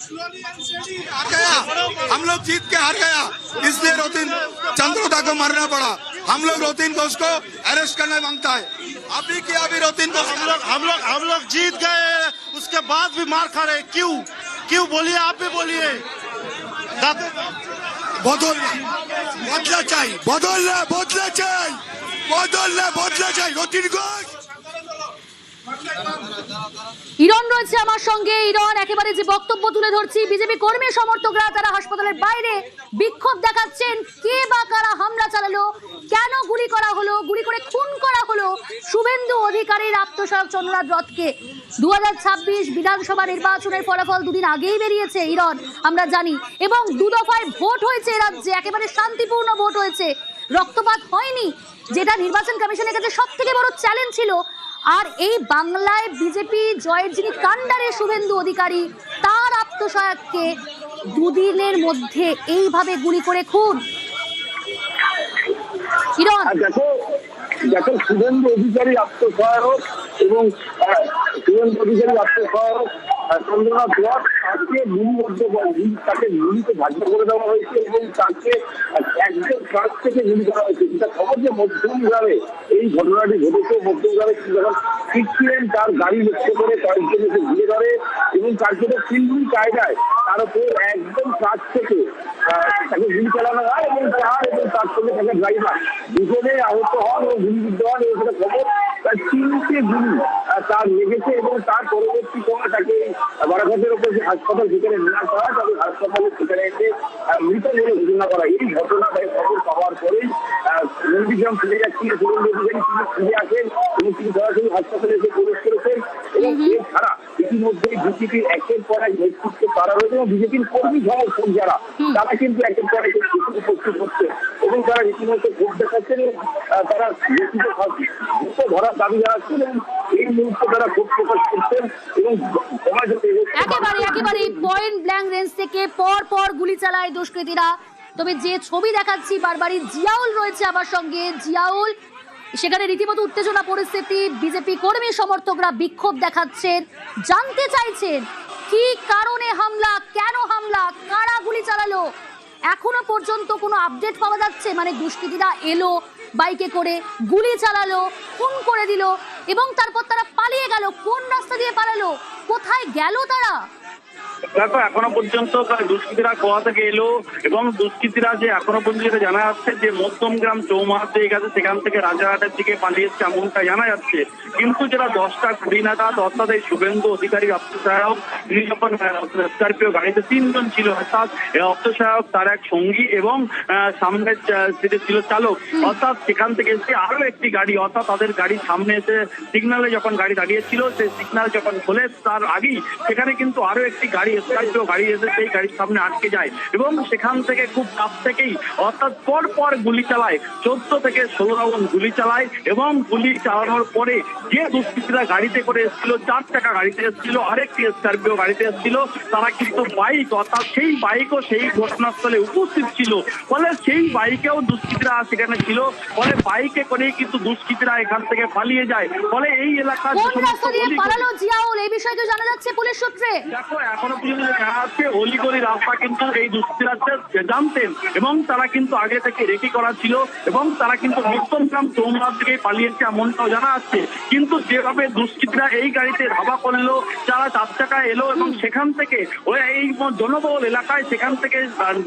हम लोग जीत के हार गया, इसलिए रोतिन चंद्रोदा को मारना पड़ा। हम लोग रोतिन घोष को अरेस्ट करना मांगता है। अभी क्या अभी रोतिन घोष हम लोग जीत गए, उसके बाद भी मार खा रहे। क्यों बोलिए, आप भी बोलिए। बदला चाहिए, बदला चाहिए रोतिन घोষ। ইরন রয়েছে আমার সঙ্গে। ইরন, একেবারে যে বক্তব্য তুলে ধরছি, বিজেপি কর্মী সমর্থকরা তারা হাসপাতালের বাইরে বিক্ষোভ দেখাচ্ছেন। কে বা কারা হামলা চালালো, কেন গুলি করা হলো, গুলি করে খুন করা হলো শুভেন্দু অধিকারীর আত্মসহায়ক চন্দ্রনাথ রথকে। 2026 বিধানসভা নির্বাচনের ফলাফল দুদিন আগেই বেরিয়েছে ইরন, আমরা জানি, এবং দুদফায় ভোট হয়েছে রাজ্যে, একেবারে শান্তিপূর্ণ ভোট হয়েছে, রক্তপাত হয়নি, যেটা নির্বাচন কমিশনের কাছে সব থেকে বড় চ্যালেঞ্জ ছিল। আর এই বাংলায় বিজেপি জয়ের যিনি কাণ্ডারে শুভেন্দু অধিকারী, তার আত্মসহায়ককে দুদিনের মধ্যে এইভাবে গুলি করে খুন। কিরণ, দেখো শুভেন্দু অধিকারী আত্মসহায়ক এবং চন্দ্রনাথ রথ তাকে তাকে গুলিতে ভাগ্য করে দেওয়া হয়েছে এবং তাকে একজন কাছ থেকে গুলি করা হয়েছে। যেটা খবর যে মধ্যমগ্রামে এই ঘটনাটি ঘটেছে। মধ্যমগ্রামে যখন ফিরছিলেন তার গাড়ি লক্ষ্য করে কয়েকজন এসে ঘিরে ধরে এবং তার জন্য ফিল্মি কায়দায় তার উপর একদম কাছ থেকে তাকে গুলি চালানো হয় এবং তার সঙ্গে থাকা ড্রাইভার দুজনে আহত হন এবং গুলিবিদ্ধ হন। এবং সেটা খবর তার 3টে গুলি তার লেগেছে এবং তার পরবর্তী সময় তাকে বারাঘাটের উপর যে হাসপাতাল সেখানে নেওয়া হয়, তাদের হাসপাতালে সেখানে এসে মৃত বলে ঘোষণা করা। এই ঘটনা খবর পাওয়ার পরেই নন্দীগ্রাম ফিরে যাচ্ছিল শুভেন্দু অধিকারী, তিনি ফিরে আসেন এবং তিনি সরাসরি হাসপাতালে এসে প্রবেশ করেছেন। এবং এছাড়া ইতিমধ্যেই বিজেপির একের পর এক নেতৃত্ব তারা রয়েছে এবং বিজেপির কর্মী সমর্থক যারা, তারা কিন্তু একের পর এক উপস্থিত হচ্ছে এবং তারা রীতিমতো ভোট দেখাচ্ছেন এবং তারা দ্রুত ধরার দাবি জানাচ্ছেন এবং এই মুহূর্তে তারা ভোট প্রকাশ করছেন এবং একেবারে পয়েন্ট ব্ল্যাঙ্ক রেঞ্জ থেকে পর গুলি চালায় দুষ্কৃতীরা। তবে যে ছবি দেখাচ্ছি বারবারই, জিয়াউল রয়েছে আমার সঙ্গে। জিয়াউল, সেখানে রীতিমতো উত্তেজনা পরিস্থিতি, বিজেপি কর্মী সমর্থকরা বিক্ষোভ দেখাচ্ছেন, জানতে চাইছেন কি কারণে হামলা, কেন হামলা, কারা গুলি চালালো। এখনো পর্যন্ত কোনো আপডেট পাওয়া যাচ্ছে? মানে দুষ্কৃতীরা এলো বাইকে করে, গুলি চালালো, খুন করে দিল এবং তারপর তারা পালিয়ে গেল। কোন রাস্তা দিয়ে পালালো, কোথায় গেল তারা? দেখো, এখনো পর্যন্ত দুষ্কৃতীরা কোথা থেকে এলো এবং দুষ্কৃতীরা যে এখনো পর্যন্ত জানা যাচ্ছে যে মধ্যমগ্রাম চৌমাথা দিয়ে গেছে, সেখান থেকে রাজারহাটের দিকে পালিয়েছে এমনটা জানা যাচ্ছে। কিন্তু যেটা 10টা 20 নাগাদ, অর্থাৎ এই শুভেন্দু অধিকারী আত্মসহায়ক, তিনি যখন স্করপিও গাড়িতে 3 জন ছিল, অর্থাৎ আত্মসহায়ক, তার এক সঙ্গী এবং সামনের সিটে ছিল চালক, অর্থাৎ সেখান থেকে এসে আরো একটি গাড়ি, অর্থাৎ তাদের গাড়ির সামনে এসে সিগনালে যখন গাড়ি দাঁড়িয়েছিল, সেই সিগনাল যখন খোলে তার আগেই সেখানে কিন্তু আরো একটি গাড়ি, স্করপিও গাড়ি এসে সেই গাড়ির সামনে আটকে যায় এবং সেখান থেকে খুব কাছ থেকেই, অর্থাৎ পর গুলি চালায়, 14 থেকে 16 রাউন্ড গুলি চালায় এবং গুলি চালানোর পরে যে দুষ্কৃতীরা গাড়িতে করে এসেছিল, 4 চাকা গাড়িতে এসেছিল, আরেকটি স্করপিও গাড়িতে এসেছিল, তারা কিন্তু বাইক, অর্থাৎ সেই বাইকও সেই ঘটনাস্থলে উপস্থিত ছিল। ফলে সেই বাইকেও দুষ্কৃতীরা সেখানে ছিল, ফলে বাইকে করেই কিন্তু দুষ্কৃতীরা এখান থেকে পালিয়ে যায়। ফলে এই এলাকার জিয়াউল, এই বিষয়টা জানা যাচ্ছে পুলিশ সূত্রে। দেখো, এখনো পর্যন্ত দেখা যাচ্ছে অলিগলি রাস্তা কিন্তু এই দুষ্কৃতীরা জানতেন এবং তারা কিন্তু আগে থেকে রেডি করা ছিল এবং তারা কিন্তু মধ্যমগ্রাম চৌমাথা থেকে পালিয়েছে এমনটাও জানা যাচ্ছে। কিন্তু যেভাবে দুষ্কৃতীরা এই গাড়িতে ধাওয়া করলো, যারা 4 চাকায় এলো এবং সেখান থেকে ওই এই জনবহুল এলাকায় সেখান থেকে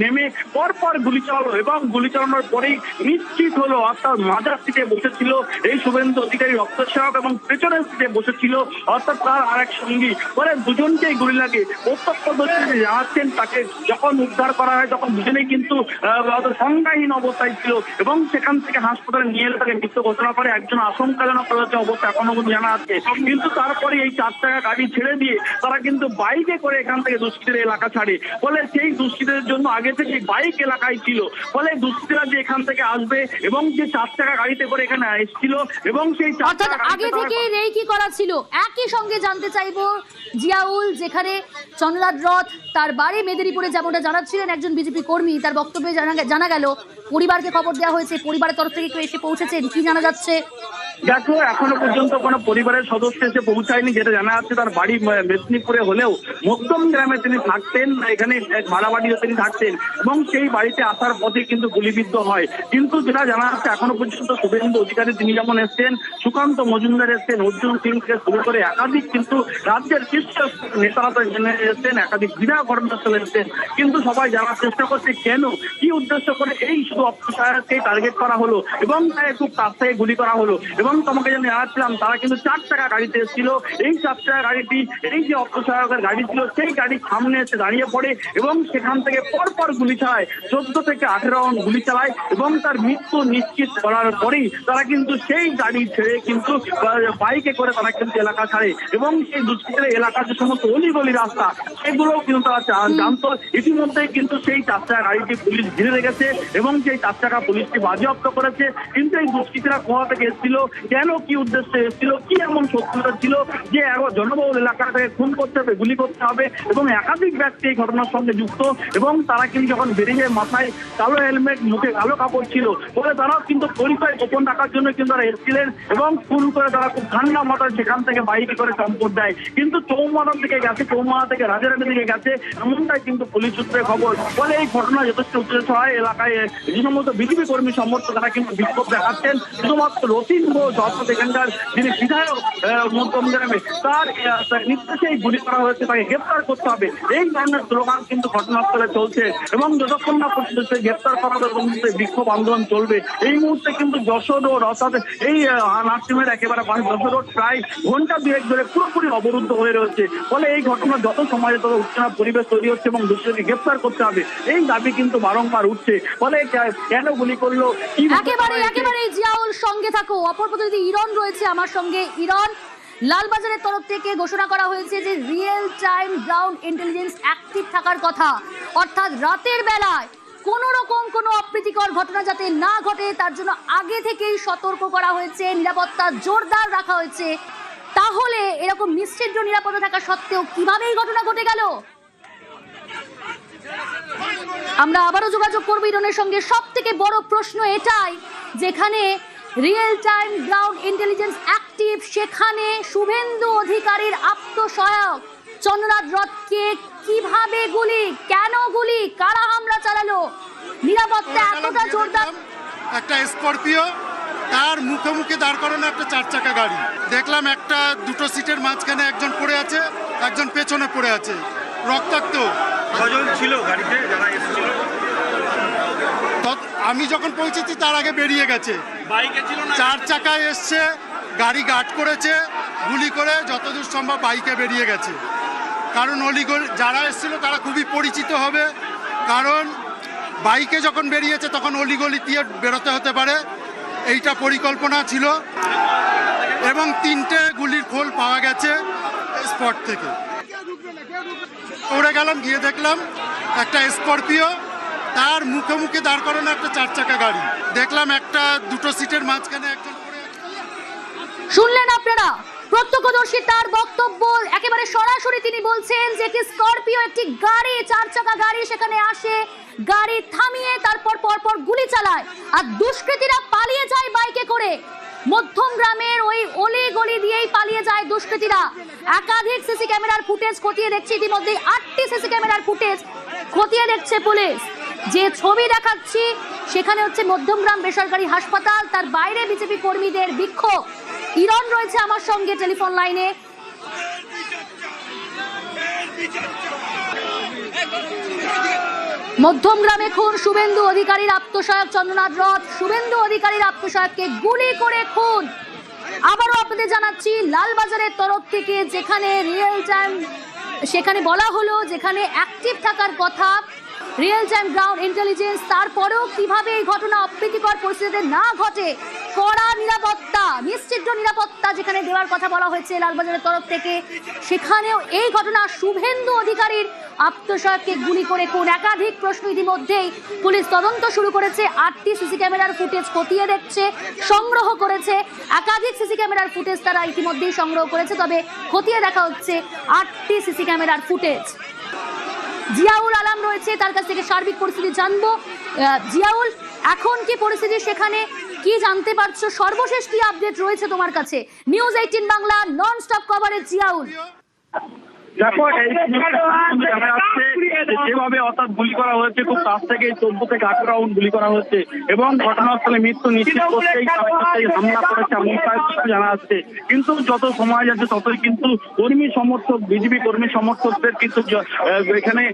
নেমে পর গুলি চালালো এবং গুলি চালানোর পরেই নিশ্চিত হলো, অর্থাৎ মাঝার সিটে বসেছিল এই শুভেন্দু অধিকারী রক্তসহায়ক এবং পেছনের সিটে বসেছিল অর্থাৎ তার আরেক সঙ্গী। পরে দুজনকেই গুলি লাগে। প্রত্যক্ষদর্শী জানাচ্ছেন তাকে যখন উদ্ধার করা হয় তখন দুজনেই কিন্তু সংজ্ঞাহীন অবস্থায় ছিল এবং সেখান থেকে হাসপাতালে নিয়ে এলে তাকে মৃত্যু ঘোষণা করে। একজন আশঙ্কাজনক অবস্থা এখনো জানা যাচ্ছে। কিন্তু তারপরে এই 4 চাকা গাড়ি ছেড়ে দিয়ে তারা কিন্তু বাইকে করে এখান থেকে দুষ্কৃতীর এলাকা ছাড়ে। ফলে সেই দুষ্কৃতীদের জন্য আগে থেকে বাইক এলাকায় ছিল। ফলে দুষ্কৃতীরা যে এখান থেকে আসবে এবং যে 4 চাকা গাড়িতে করে এখানে এসেছিল এবং সেই 4 চাকা আগে থেকে রেকি করা ছিল। একই সঙ্গে জানতে চাইবো জিয়াউল, যেখানে চন্দ্রনাথ রথ তার বাড়ি মেদিনীপুরে, যেমনটা জানাচ্ছিলেন একজন বিজেপি কর্মী, তার বক্তব্যে জানা গেল পরিবারকে খবর দেওয়া হয়েছে, পরিবারের তরফ থেকে কেউ এসে পৌঁছেছেন, কি জানা যাচ্ছে? দেখো এখনো পর্যন্ত কোনো পরিবারের সদস্য এসে পৌঁছায়নি, যেটা জানা যাচ্ছে তার বাড়ি মেদিনীপুরে হলেও মধ্যম গ্রামে তিনি থাকতেন, এখানে ভাড়া বাড়িতে তিনি থাকতেন এবং সেই বাড়িতে আসার পথে কিন্তু গুলিবিদ্ধ হয়। কিন্তু যেটা জানা যাচ্ছে এখনো পর্যন্ত শুভেন্দু অধিকারী তিনি যেমন এসছেন, সুকান্ত মজুমদার এসছেন, অর্জুন সিং থেকে শুরু করে একাধিক কিন্তু রাজ্যের শীর্ষ নেতারা এসছেন, একাধিক বিধায়ক ঘটনাস্থলে এসছেন, কিন্তু সবাই জানার চেষ্টা করছে কেন, কি উদ্দেশ্য করে এই শুধু অপসারকে টার্গেট করা হলো এবং তাই খুব কাছ থেকে গুলি করা হলো। এবং তোমাকে যেন জানাচ্ছিলাম তারা কিন্তু 4 চাকা গাড়িতে এসেছিল, এই 4 চাকা গাড়িটি এই যে অপসারকের গাড়ি ছিল সেই গাড়ির সামনে এসে দাঁড়িয়ে পড়ে এবং সেখান থেকে পরপর গুলি চালায়, 14 থেকে 18 রাউন্ড গুলি চালায় এবং তার মৃত্যু নিশ্চিত করার পরেই তারা কিন্তু সেই গাড়ি ছেড়ে কিন্তু বাইকে করে তারা কিন্তু এলাকা ছাড়ে এবং সেই দুষ্কৃতীরা এলাকার যে সমস্ত অলিগলি রাস্তা সেগুলোও কিন্তু তারা জানতো। ইতিমধ্যেই কিন্তু সেই 4 চাকা গাড়িটি পুলিশ ঘিরে রেখেছে এবং সেই 4 চাকা পুলিশটি বাজেয়াপ্ত করেছে। কিন্তু এই দুষ্কৃতীরা কোথা থেকে এসেছিল, কেন, কি উদ্দেশ্যে এসেছিল, কি এমন শত্রুতা ছিল যে জনবহুল এলাকা থেকে খুন করতে হবে, গুলি করতে হবে এবং একাধিক ব্যক্তি এই ঘটনার সঙ্গে যুক্ত এবং তারা কিন্তু যখন বেরিয়ে যায় মাথায় কালো হেলমেট, মুখে কালো কাপড় ছিল বলে তারাও কিন্তু পরিচয় গোপন রাখার জন্য কিন্তু তারা এসেছিলেন এবং খুন করে তারা খুব ঠান্ডা মাথায় সেখান থেকে বাইকে করে সম্পদ দেয়। কিন্তু চৌমাথার দিকে গেছে, চৌমাথা থেকে রাজারহাটের দিকে গেছে এমনটাই কিন্তু পুলিশ সূত্রে খবর। ফলে এই ঘটনা যথেষ্ট উত্তেজিত হয় এলাকায়। যে সমস্ত বিজেপি কর্মী সমর্থক তারা কিন্তু বিক্ষোভ দেখাচ্ছেন, শুধুমাত্র রতিন ঘোষ অর্থাৎ এখানকার যিনি বিধায়ক মধ্যম গ্রামে তার নির্দেশেই গুলি করা হয়েছে, তাকে গ্রেপ্তার করতে হবে, এই ধরনের স্লোগান কিন্তু ঘটনাস্থলে চলছে এবং যতক্ষণ না পর্যন্ত সে গ্রেপ্তার করা হবে বিক্ষোভ আন্দোলন চলবে। এই মুহূর্তে কিন্তু যশোর রোড অর্থাৎ এই নার্সিংহোমের একেবারে পাশে যশোর রোড প্রায় ঘন্টা 2 ধরে পুরোপুরি অবরুদ্ধ হয়ে রয়েছে। ফলে এই ঘটনা যত সমাজে তত উত্তেজনা পরিবেশ তৈরি হচ্ছে এবং দোষীদেরকে গ্রেপ্তার করতে হবে এই দাবি কিন্তু বারংবার উঠছে। ফলে কেন গুলি করলো, একেবারে জিয়াউল সঙ্গে থাকো, অপর প্রতিনিধি ইরন রয়েছে আমার সঙ্গে। ইরন, লালবাজারের তরফ থেকে ঘোষণা করা হয়েছে যে real time ground intelligence active থাকার কথা, অর্থাৎ রাতের বেলায় কোনো রকম কোনো অপ্রীতিকর ঘটনা যাতে না ঘটে তার জন্য আগে থেকেই সতর্ক করা হয়েছে, নিরাপত্তা জোরদার রাখা হয়েছে। তাহলে এরকম নিশ্চিদ্র নিরাপত্তা থাকা সত্ত্বেও কিভাবে এই ঘটনা ঘটে গেল? আমরা আবারও যোগাযোগ করবো ইরনের সঙ্গে। সব থেকে বড় প্রশ্ন এটাই, যেখানে real time ground intelligence active সেখানে শুভেন্দু অধিকারীর আত্মসহায়ক চন্দ্রনাথ রথকে কিভাবে গুলি, কেন গুলি, কারা হামলা চালালো, নিরাপত্তা এতটা জোরদার? একটা স্করপিও, তার মুখে দাঁড় করানো একটা 4 চাকা গাড়ি দেখলাম, একটা 2 সিটের মাঝখানে একজন পড়ে আছে, একজন পেছনে পড়ে আছে রক্তাক্ত। কজন ছিল গাড়িতে যারা এসেছিল? আমি যখন পৌঁছেছি তার আগে বেরিয়ে গেছে। বাইকে ছিল না, 4 চাকায় এসছে, গাড়ি গার্ড করেছে, গুলি করে যতদূর সম্ভব বাইকে বেরিয়ে গেছে। কারণ অলিগলি যারা এসেছিল তারা খুবই পরিচিত হবে, কারণ বাইকে যখন বেরিয়েছে তখন অলিগলি দিয়ে বেরোতে হতে পারে, এইটা পরিকল্পনা ছিল। এবং 3টে গুলির খোল পাওয়া গেছে স্পট থেকে। উড়ে গেলাম, গিয়ে দেখলাম একটা স্করপিও, তার মুখে দাঁড় করানো একটা 4 চাকা গাড়ি দেখলাম, একটা 2 সিটের মাঝখানে একজন পড়ে আছে। শুনলেন আপনারা প্রত্যক্ষদর্শী তার বক্তব্য, একেবারে সরাসরি তিনি বলছেন যে কি স্করপিও একটি গাড়ি, 4 চাকা গাড়ি সেখানে আসে, গাড়ি থামিয়ে তারপর পরপর গুলি চালায় আর দুষ্কৃতীরা পালিয়ে যায় বাইকে করে। মধ্যম গ্রামের ওই অলি গলি দিয়েই পালিয়ে যায় দুষ্কৃতীরা। একাধিক সিসি ক্যামেরার ফুটেজ খতিয়ে দেখছে, ইতিমধ্যে 8টি সিসি ক্যামেরার ফুটেজ খতিয়ে দেখছে পুলিশ। যে ছবি দেখাচ্ছি সেখানে হচ্ছে মধ্যমগ্রাম বেসরকারি হাসপাতাল, তার বাইরে বিজেপি কর্মীদের বিক্ষোভ। ইরন রয়েছে আমার সঙ্গে টেলিফোন লাইনে। মধ্যমগ্রামে খুন শুভেন্দু অধিকারীর আত্মসহায়ক চন্দ্রনাথ রথ, শুভেন্দু অধিকারীর আত্মসহায়ককে গুলি করে খুন। আবারও আপনাদের জানাচ্ছি লালবাজারের তরফ থেকে যেখানে রিয়েল টাইম, সেখানে বলা হলো যেখানে অ্যাক্টিভ থাকার কথা রিয়েল টাইম গ্রাউন্ড ইন্টেলিজেন্স, তারপরেও কিভাবে এই ঘটনা অপ্রীতিকর পরিস্থিতিতে না ঘটে, কড়া নিরাপত্তা, নিশ্চিদ্র নিরাপত্তা যেখানে দেওয়ার কথা বলা হয়েছে লালবাজারের তরফ থেকে, সেখানেও এই ঘটনা শুভেন্দু অধিকারীর আত্মসহায়ককে গুলি করে খুন। একাধিক প্রশ্ন ইতিমধ্যেই পুলিশ তদন্ত শুরু করেছে, 8টি সিসি ক্যামেরার ফুটেজ খতিয়ে দেখছে, সংগ্রহ করেছে, একাধিক সিসি ক্যামেরার ফুটেজ তারা ইতিমধ্যেই সংগ্রহ করেছে, তবে খতিয়ে দেখা হচ্ছে 8টি সিসি ক্যামেরার ফুটেজ। জিয়াউল আলম রয়েছে, তার কাছ থেকে সার্বিক পরিস্থিতি জানবো। জিয়াউল, এখন কি পরিস্থিতি সেখানে, কি জানতে পারছো, সর্বশেষ কি আপডেট রয়েছে তোমার কাছে? News 18 Bangla non stop coverage Ziaul. দেখো এই জানা যাচ্ছে যেভাবে অর্থাৎ গুলি করা হয়েছে, খুব কাছ থেকে 14 থেকে 18 রাউন্ড গুলি করা হয়েছে এবং ঘটনাস্থলে মৃত্যু নিশ্চিত করতেই হামলা করেছে এমনটা জানা যাচ্ছে। কিন্তু যত সময় যাচ্ছে ততই কিন্তু কর্মী সমর্থক, বিজেপি কর্মী সমর্থকদের কিন্তু এখানে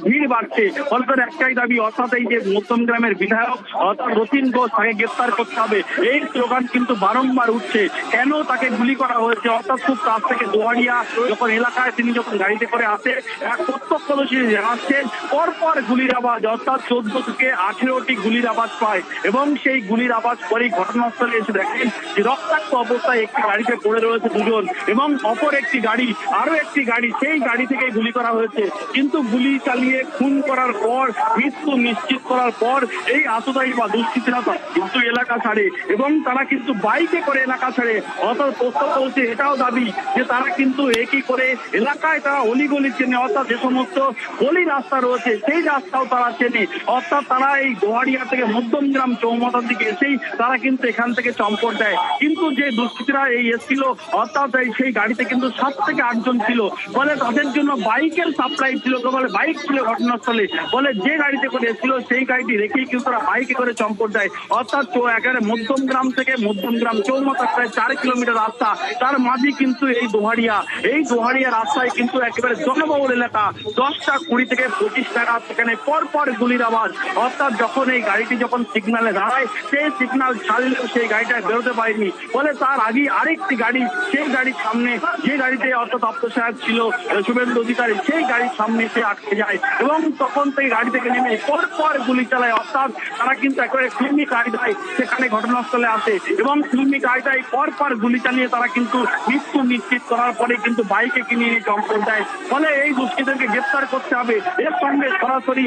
ভিড় বাড়ছে। ফলে একটাই দাবি, অর্থাৎ এই যে মধ্যমগ্রামের বিধায়ক অর্থাৎ রতিন ঘোষ, তাকে গ্রেফতার করতে হবে। এই স্লোগান কিন্তু বারংবার উঠছে। কেন তাকে গুলি করা হয়েছে? অর্থাৎ খুব কাছ থেকে দোহারিয়া যখন এলাকায় তিনি যখন গাড়িতে করে আসে, এক প্রত্যক্ষদর্শী জানাচ্ছেন পরপর গুলির আওয়াজ, অর্থাৎ 14 থেকে 18টি গুলির আওয়াজ পায় এবং সেই গুলির আওয়াজ পরেই ঘটনাস্থলে এসে দেখেন যে রক্তাক্ত অবস্থায় একটি গাড়িতে পড়ে রয়েছে দুজন এবং অপর একটি গাড়ি, আরো একটি গাড়ি, সেই গাড়ি থেকে গুলি করা হয়েছে। কিন্তু গুলি চালিয়ে খুন করার পর, মৃত্যু নিশ্চিত করার পর এই আততায়ী বা দুষ্কৃতীরা কিন্তু এলাকা ছাড়ে এবং তারা কিন্তু বাইকে করে এলাকা ছাড়ে। অর্থাৎ প্রস্তাব বলছে, এটাও দাবি যে তারা কিন্তু একই করে এলাকায় তারা অলিগলি চেনে, অর্থাৎ যে সমস্ত গলি রাস্তা রয়েছে সেই রাস্তাও তারা চেনে। অর্থাৎ তারা এই দোহারিয়া থেকে মধ্যমগ্রাম চৌমাথার দিকে এসেই তারা কিন্তু এখান থেকে চম্পট দেয়। কিন্তু যে দুষ্কৃতীরা এই এসেছিল, অর্থাৎ সেই গাড়িতে কিন্তু 7 থেকে 8 জন ছিল। বলে তাদের জন্য বাইকের সাপ্লাই ছিল, বলে বাইক ছিল ঘটনাস্থলে। বলে যে গাড়িতে করে এসেছিল সেই গাড়িটি রেখেই কিন্তু তারা বাইকে করে চম্পট দেয়। অর্থাৎ একেবারে মধ্যমগ্রাম থেকে মধ্যমগ্রাম চৌমাথা প্রায় 4 কিলোমিটার রাস্তা, তার মাঝে কিন্তু এই দোহারিয়া রাস্তায় কিন্তু একেবারে জনবহুল এলাকা। 10টা 20 থেকে 25 টাকা সেখানে পরপর গুলির আওয়াজ। অর্থাৎ যখন এই গাড়িটি যখন সিগন্যালে দাঁড়ায়, সেই সিগন্যাল ছাড়লেও সেই গাড়িটা বেরোতে পারেনি। বলে তার আগে আরেকটি গাড়ি, সেই গাড়ির সামনে, যে গাড়িতে অর্থাৎ আত্মসায়ক ছিল শুভেন্দু অধিকারী, সেই গাড়ির সামনে সে আটকে যায় এবং তখন থেকে গাড়ি থেকে নেমে পরপর গুলি চালায়। অর্থাৎ তারা কিন্তু একেবারে ফিল্মি কায়দায় সেখানে ঘটনাস্থলে আসে এবং ফিল্মি কায়দায় পরপর গুলি চালিয়ে তারা কিন্তু মৃত্যু নিশ্চিত করার পরে কিন্তু বাইকে কিনে নিয়ে চম্পট দেয়। ফলে এই দুষ্কৃতীদেরকে গ্রেফতার করতে হবে। এর সঙ্গে সরাসরি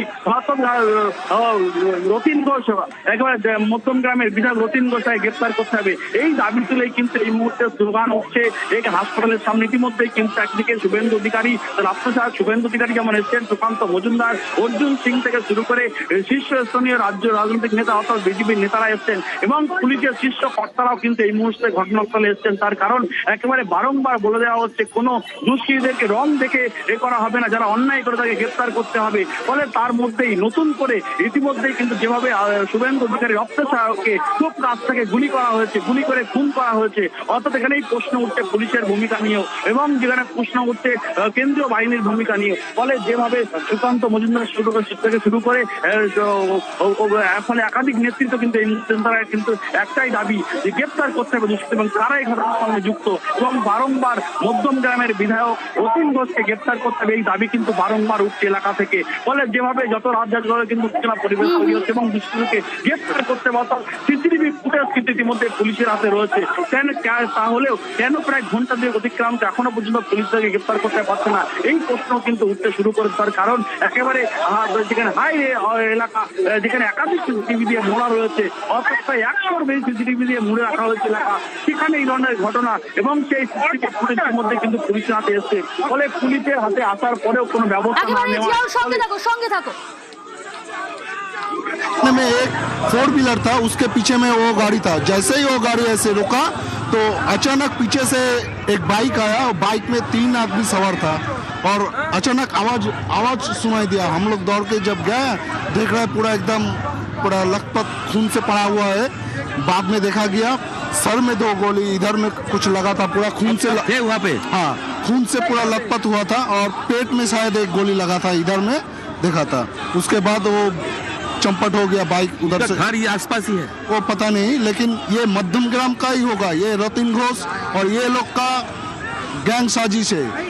রতিন ঘোষ, একেবারে মধ্যমগ্রামের বিধায়ক রতিন ঘোষকে গ্রেফতার করতে হবে। এই দাবি তুলেই কিন্তু এই মুহূর্তে স্লোগান উঠছে এই হাসপাতালের সামনে। ইতিমধ্যেই কিন্তু একদিকে শুভেন্দু অধিকারী, রাষ্ট্রসহায়ক শুভেন্দু অধিকারী যেমন এসছেন, সুকান্ত মজুমদার, অর্জুন সিং থেকে শুরু করে শীর্ষস্থানীয় রাজ্য রাজনৈতিক নেতা অর্থাৎ বিজেপির নেতারা এসছেন এবং পুলিশের শীর্ষ কর্তারাও কিন্তু এই মুহূর্তে ঘটনাস্থলে এসছেন। তার কারণ একেবারে বারংবার বলে দেওয়া হচ্ছে কোনো দুষ্কৃতীদেরকে রং দেখে এ করা হবে না, যারা অন্যায় করে তাকে গ্রেফতার করতে হবে। ফলে তার মধ্যেই নতুন করে ইতিমধ্যেই কিন্তু যেভাবে শুভেন্দু অধিকারী রক্তসহায়ককে খুব কাছ থেকে গুলি করা হয়েছে, গুলি করে খুন করা হয়েছে। অর্থাৎ এখানেই প্রশ্ন উঠছে পুলিশের ভূমিকা নিয়েও এবং যেখানে প্রশ্ন উঠছে কেন্দ্রীয় বাহিনীর ভূমিকা নিয়েও। ফলে যেভাবে সুকান্ত মজুমদার থেকে শুরু করে ফলে একাধিক নেতৃত্ব কিন্তু এই তারা কিন্তু একটাই দাবি যে গ্রেফতার করতে হবে দুষ্কৃতী এবং তারা এই ঘটনার সঙ্গে যুক্ত এবং বারংবার মধ্যমগ্রামের বিধায়ক রতিন ঘোষকে গ্রেফতার করতে হবে এই দাবি কিন্তু বারংবার উঠছে এলাকা থেকে। ফলে যেভাবে যত রাজ্য কিন্তু উত্তেজনা পরিবেশ তৈরি হচ্ছে এবং দুষ্কৃতীকে গ্রেফতার করতে হবে। অর্থাৎ সিসিটিভি ফুটেজ কিন্তু ইতিমধ্যে পুলিশের হাতে রয়েছে। তাহলেও কেন প্রায় ঘন্টা 2 অতিক্রান্ত এখনো পর্যন্ত পুলিশ তাকে গ্রেফতার করতে পারছে না, এই প্রশ্ন কিন্তু উঠতে শুরু করেছে। তার কারণ একেবারে যেখানে হাই এলাকা, যেখানে একাধিক সিসিটিভি দিয়ে মোড়া রয়েছে, অর্থাৎ প্রায় 100-র বেশি সিসিটিভি দিয়ে মুড়ে রাখা হয়েছে এলাকা, সেখানে এই ধরনের ঘটনা এবং সেই সিসিটিভি ফুটেজের মধ্যে কিন্তু পুলিশের হাতে এসছে। ফলে পুলিশের হাতে আসার পরেও কোনো ব্যবস্থা না নেওয়া। সঙ্গে থাকো। में एक 4 व्हीलर था, उसके पीछे में वो गाड़ी था। जैसे ही वो गाड़ी ऐसे रुका तो अचानक पीछे से एक बाइक आया और बाइक में 3 आदमी सवार था और अचानक आवाज सुनाई दिया। हम लोग दौड़ के जब गए, देख रहे पूरा एकदम पूरा लखपत खून से पड़ा हुआ है। बाद में देखा गया सर में 2 गोली, इधर में कुछ लगा था, पूरा खून से वहाँ पे, हाँ, खून से पूरा लखपत हुआ था और पेट में शायद 1 गोली लगा था, इधर में देखा था। उसके बाद वो चंपट हो गया बाइक उधर से। घर ये आसपास ही है, वो पता नहीं, लेकिन ये मध्यमग्राम का ही होगा। ये रतिन घोष और ये लोग का गैंग साजिश है।